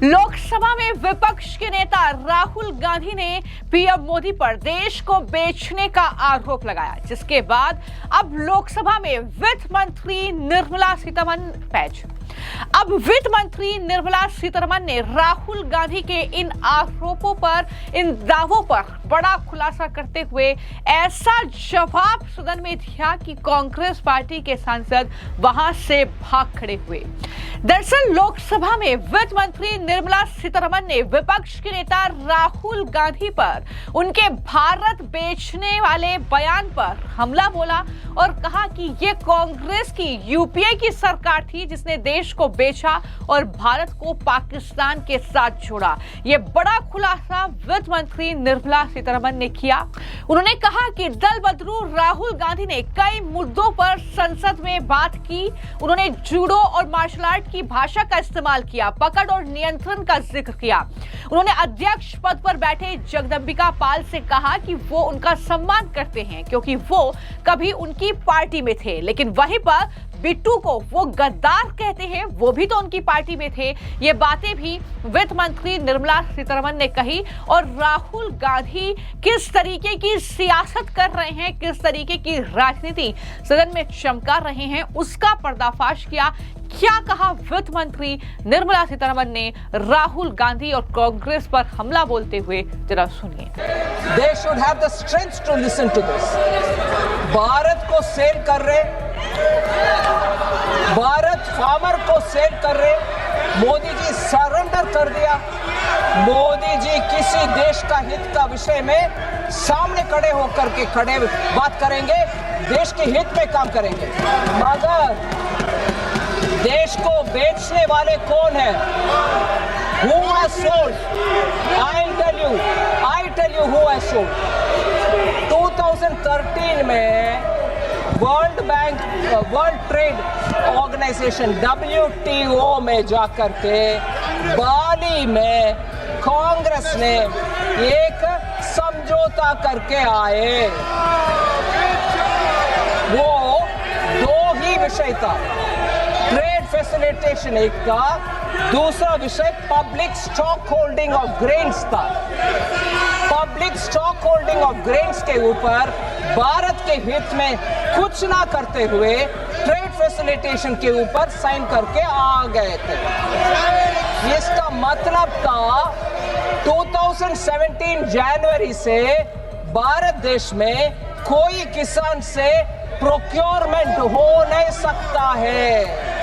लोकसभा में विपक्ष के नेता राहुल गांधी ने पीएम मोदी पर देश को बेचने का आरोप लगाया, जिसके बाद अब लोकसभा में वित्त मंत्री निर्मला सीतारमण ने राहुल गांधी के इन आरोपों पर, इन दावों पर बड़ा खुलासा करते हुए ऐसा जवाब सदन में दिया कि कांग्रेस पार्टी के सांसद वहां से भाग खड़े हुए। दरअसल लोकसभा में वित्त मंत्री निर्मला सीतारमण ने विपक्ष के नेता राहुल गांधी पर उनके भारत बेचने वाले बयान पर हमला बोला और कहा कि ये कांग्रेस की यूपीए की सरकार थी जिसने देश को बेचा और भारत को पाकिस्तान के साथ जोड़ा। ये बड़ा खुलासा वित्त मंत्री निर्मला सीतारमण ने किया। उन्होंने कहा कि दल बदलू राहुल गांधी ने कई मुद्दों पर संसद में बात की। उन्होंने जूडो और मार्शल आर्ट की भाषा का इस्तेमाल किया, पकड़ और नियंत्रण का जिक्र किया। उन्होंने अध्यक्ष पद पर बैठे जगदंबिका पाल से कहा कि वो उनका सम्मान करते हैं क्योंकि वो कभी उनकी पार्टी में थे, लेकिन वहीं पर बिट्टू को वो गद्दार कहते हैं, वो भी तो उनकी पार्टी में थे। ये बातें भी वित्त मंत्री निर्मला सीतारमण ने कही और राहुल गांधी किस तरीके की सियासत कर रहे हैं, किस तरीके की राजनीति सदन में चमका रहे हैं, उसका पर्दाफाश किया। क्या कहा वित्त मंत्री निर्मला सीतारमण ने राहुल गांधी और कांग्रेस पर हमला बोलते हुए, जरा सुनिए। They should have the strength to listen to this. Bharat को सेल कर रहे, भारत फार्मर को सेल कर रहे, मोदी जी सरेंडर कर दिया। मोदी जी किसी देश का हित का विषय में सामने खड़े होकर के बात करेंगे, देश के हित में काम करेंगे, मगर देश को बेचने वाले कौन है? Who has sold? I tell you who has sold. 2013 में वर्ल्ड ट्रेड ऑर्गेनाइजेशन WTO में जाकर के बाली में कांग्रेस ने एक समझौता करके आए। वो दो ही विषय था, ट्रेड फैसिलिटेशन एक था, दूसरा विषय public stock holding of grains था। Public stock holding of grains के ऊपर भारत के हित में कुछ ना करते हुए ट्रेड फैसिलिटेशन के ऊपर साइन करके आ गए थे। इसका मतलब था 2017 जनवरी से भारत देश में कोई किसान से प्रोक्योरमेंट हो नहीं सकता है।